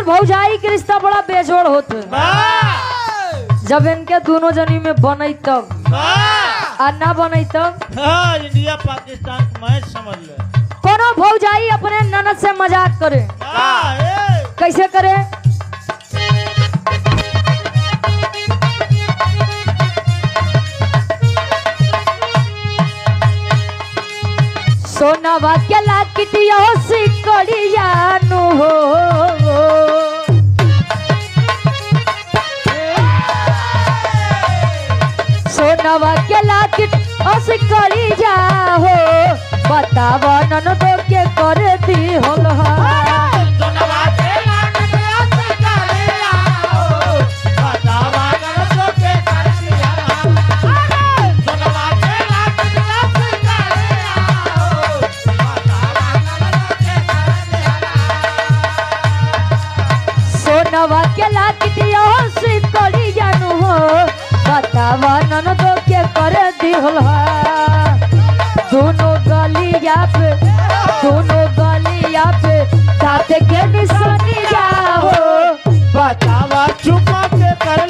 भौजाई के रिश्ता बड़ा बेजोड़ होते। जब इनके दोनों जनी में बने तब और ना बने तब इंडिया पाकिस्तान मैच समझ ले। कोनो भौजाई अपने ननद से मजाक करे, कैसे करे? सोनावा के लाकिटिया सिकड़िया नु हो, सोनावा के लाकिट सिकड़िया हो, बतावा ननदो के करे दी होल सोनावा के लाकिटिया सिकड़िया नु हो, बतावा ननदो के करे दी होल दोनों गलिया पे साथ के निशानिया हो, बतावा चुपा के कर